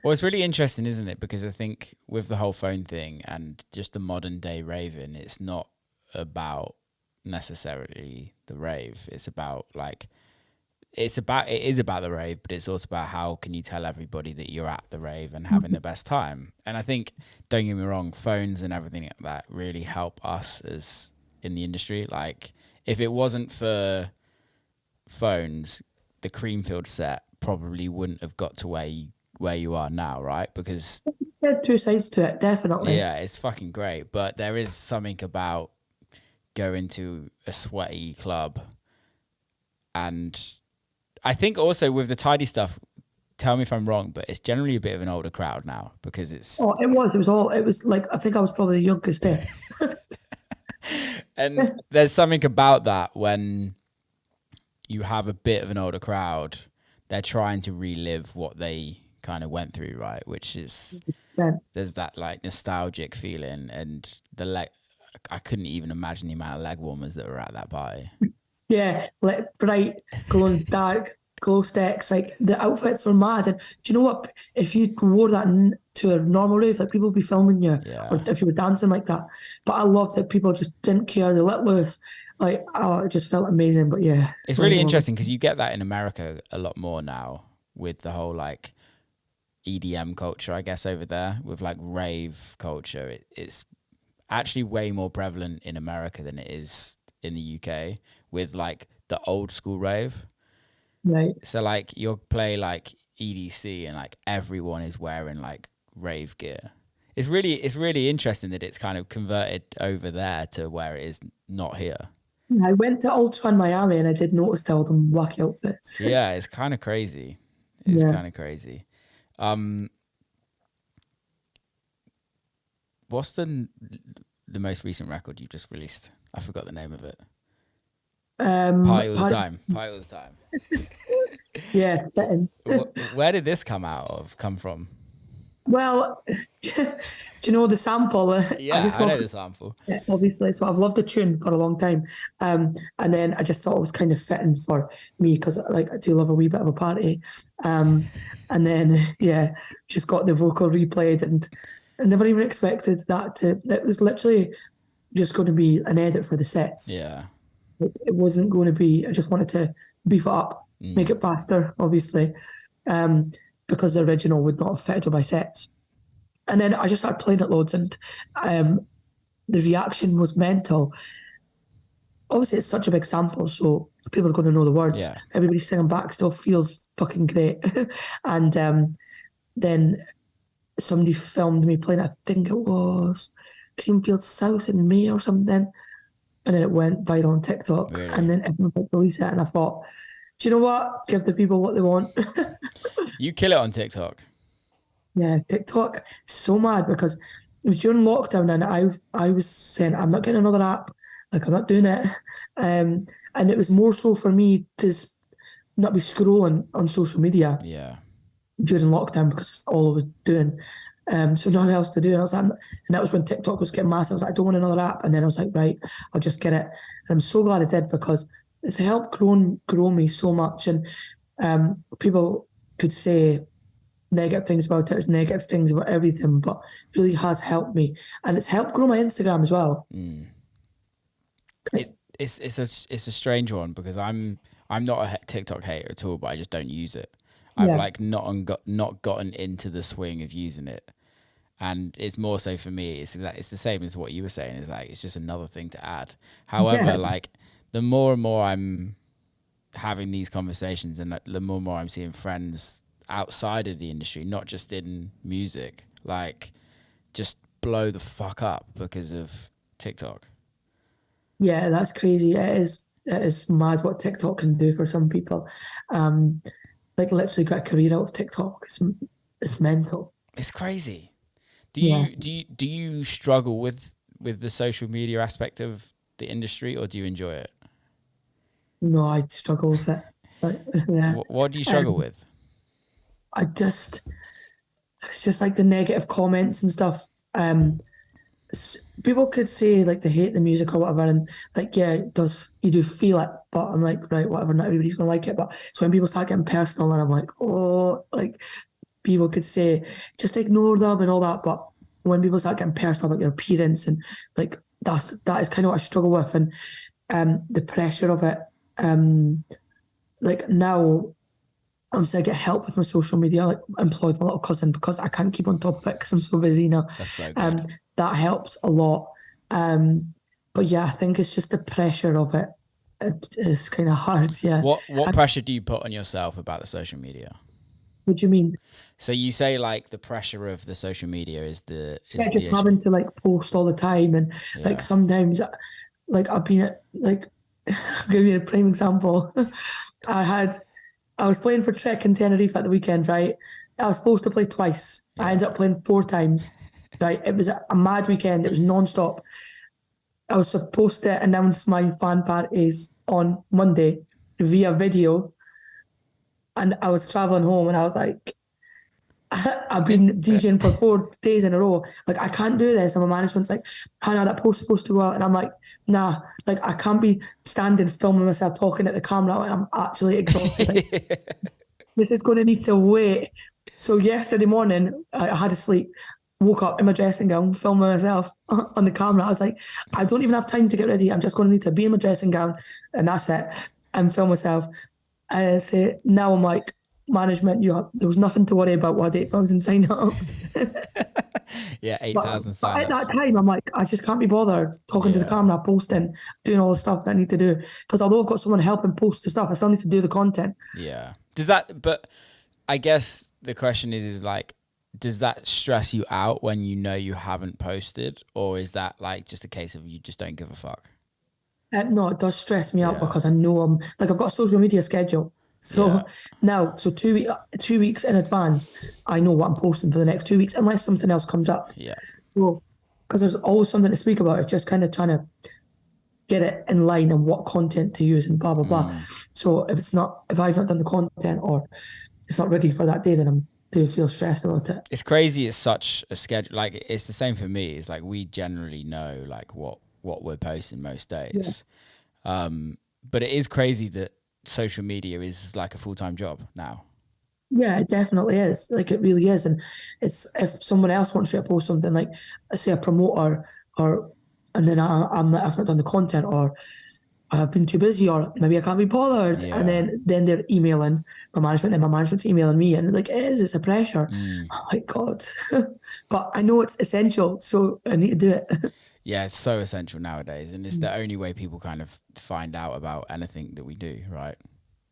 Well, it's really interesting, isn't it? Because I think with the whole phone thing and just the modern day raving, it's not about necessarily the rave. It is about the rave, but it's also about how can you tell everybody that you're at the rave and having the best time. And I think, don't get me wrong, phones and everything like that really help us as in the industry. Like, if it wasn't for phones, the Creamfield set probably wouldn't have got to where you are now, right? Because There are two sides to it, definitely. yeah, it's fucking great, but there is something about going to a sweaty club, and I think also with the tidy stuff, tell me if I'm wrong, but it's generally a bit of an older crowd now because it's Oh, it was like, I think I was probably the youngest there. and there's something about that when you have a bit of an older crowd, they're trying to relive what they kind of went through, right? Which is there's that like nostalgic feeling, and the leg. I couldn't even imagine the amount of leg warmers that were at that party. Yeah, like bright, glowing dark, glow sticks. Like the outfits were mad. And do you know what? If you wore that to a normal rave, like people would be filming you, or Yeah, if you were dancing like that. But I loved that people just didn't care. They let loose. Like, oh, it just felt amazing. But yeah, it's like, really interesting because you get that in America a lot more now with the whole like EDM culture, I guess, over there with like rave culture. It's actually way more prevalent in America than it is in the UK with like the old school rave. right. So like you'll play like EDC and like everyone is wearing like rave gear. It's really interesting that it's kind of converted over there to where it is not here. I went to Ultra in Miami and I did notice all them wacky outfits. Yeah, it's kind of crazy. It's Yeah. kind of crazy. Um, what's the most recent record you just released? I forgot the name of it. Party all the Part, time. Party all the time. yeah, fitting. Where did this come from? Well, do you know the sample? I Yeah, just I love know the sample. it, obviously. So I've loved the tune for a long time. And then I just thought it was kind of fitting for me because like I do love a wee bit of a party. Um, and then yeah, just got the vocal replayed and I never even expected that to. It was literally just going to be an edit for the sets. Yeah. It wasn't going to be. I just wanted to beef it up, make Mm. it faster, obviously, um, because the original would not have fitted with my sets. And then I just started playing it loads, and um, the reaction was mental. Obviously, it's such a big sample, so people are going to know the words. Yeah. Everybody singing back still feels fucking great. And then somebody filmed me playing it. I think it was Creamfield South in May or something. And then it went viral on TikTok. And Really. then everyone would release it. And I thought, do you know what? Give the people what they want. You kill it on TikTok. Yeah, TikTok so mad because it was during lockdown and I was saying I'm not getting another app, like I'm not doing it, and it was more so for me to not be scrolling on social media Yeah. during lockdown because it's all I was doing. So nothing else to do. And I was like, and that was when TikTok was getting massive. I was like, I don't want another app. And then I was like, right, I'll just get it. And I'm so glad I did because it's helped grow me so much. And people could say negative things about it, negative things about everything, but it really has helped me. And it's helped grow my Instagram as well. Mm. It's, It's a strange one because I'm not a TikTok hater at all, but I just don't use it. I've yeah, like not gotten into the swing of using it, and it's more so for me. It's the same as what you were saying. It's like it's just another thing to add. However, yeah, like the more and more I'm having these conversations, and the more and more I'm seeing friends outside of the industry, not just in music, like just blow the fuck up because of TikTok. yeah, that's crazy. It is mad what TikTok can do for some people. Um, like literally got a career out of TikTok. It's mental. It's crazy. Yeah. Do you struggle with the social media aspect of the industry, or do you enjoy it? No, I struggle with it. But yeah. What do you struggle Um, with? I just it's just like the negative comments and stuff. People could say like they hate the music or whatever, and like yeah, it does you do feel it, but I'm like right, whatever, not everybody's gonna like it. But it's when people start getting personal, and I'm like, oh, like people could say just ignore them and all that, but when people start getting personal about your appearance and like that is kind of what I struggle with, and the pressure of it. Like now, obviously I get help with my social media. Like employed my little cousin because I can't keep on top of it because I'm so busy now. That's so good. That helps a lot. But yeah, I think it's just the pressure of it. It is kind of hard. Yeah. What pressure do you put on yourself about the social media? What do you mean? So you say like the pressure of the social media is Yeah, the just issue. having to like post all the time, and like sometimes, like I've been at like, I'll give you a prime example. I was playing for Trek in Tenerife at the weekend, right? I was supposed to play twice. I ended up playing 4 times. Right? It was a mad weekend. It was non-stop. I was supposed to announce my fan parties on Monday via video, and I was traveling home, and I was like, I've been DJing for 4 days in a row. Like, I can't do this. And my management's like, Hannah, that post's supposed to go out. And I'm like, nah, like, I can't be standing filming myself talking at the camera when I'm actually exhausted. Like, this is going to need to wait. So yesterday morning, I had to sleep, woke up in my dressing gown, filming myself on the camera. I was like, I don't even have time to get ready. I'm just going to need to be in my dressing gown, and that's it, and film myself. I say, now I'm like, management, there was nothing to worry about. What 8,000 sign-ups? Yeah, 8,000 sign-ups. But at that time, I'm like, I just can't be bothered talking to the camera, posting, doing all the stuff that I need to do. Because although I've got someone helping post the stuff, I still need to do the content. Yeah. But I guess the question is like, does that stress you out when you know you haven't posted, or is that like just a case of you just don't give a fuck? No, it does stress me out because I know I've got a social media schedule. So now, 2 weeks in advance, I know what I'm posting for the next 2 weeks, unless something else comes up. Yeah. So, because there's always something to speak about. It's just kind of trying to get it in line and what content to use and blah, blah, blah. So if I've not done the content or it's not ready for that day, then I do feel stressed about it. It's crazy. It's such a schedule. Like, it's the same for me. It's like, we generally know like what we're posting most days. Yeah. But it is crazy that social media is like a full-time job now. Yeah, it definitely is. Like, it really is. And it's, if someone else wants you to post something, like say a promoter, and then I've not done the content, or I've been too busy, or maybe I can't be bothered, and then they're emailing my management, and my management's emailing me, and like, it's a pressure. Oh my God. But I know it's essential, so I need to do it. Yeah, it's so essential nowadays, and it's the only way people kind of find out about anything that we do, right?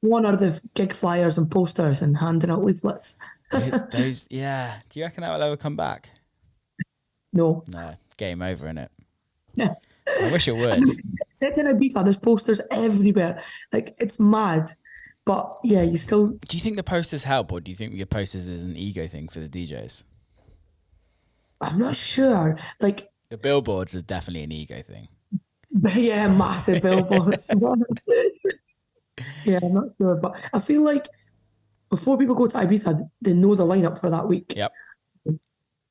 One are the gig flyers and posters and handing out leaflets. Those, yeah. Do you reckon that will ever come back? No. Game over, innit? Yeah. I wish it would. Set in Ibiza, there's posters everywhere. Like, it's mad. But yeah, you still... Do you think the posters help, or do you think your posters is an ego thing for the DJs? I'm not sure. Like, the billboards are definitely an ego thing. Yeah, massive billboards. Yeah, I'm not sure. But I feel like before people go to Ibiza, they know the lineup for that week. Yep.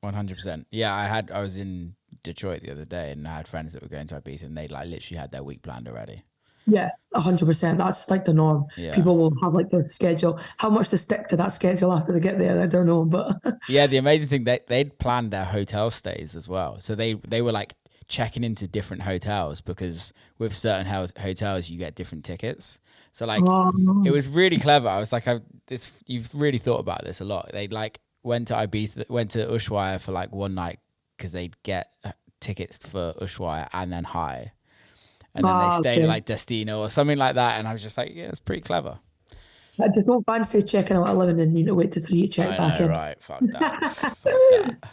100%. Yeah, I was in Detroit the other day, and I had friends that were going to Ibiza, and they like literally had their week planned already. Yeah, 100%. That's like the norm. Yeah. People will have like their schedule. How much they stick to that schedule after they get there, I don't know. But yeah, the amazing thing, they'd planned their hotel stays as well. So they were like checking into different hotels, because with certain hotels you get different tickets. So like it was really clever. I was like, you've really thought about this a lot. They like went to Ibiza, went to Ushuaia for like one night, because they'd get tickets for Ushuaia and then High. And then they stayed at like Destino or something like that. And I was just like, yeah, it's pretty clever. I just don't fancy checking out at 11 and need to wait to 3 to check back in. Right, fuck that. Fuck that.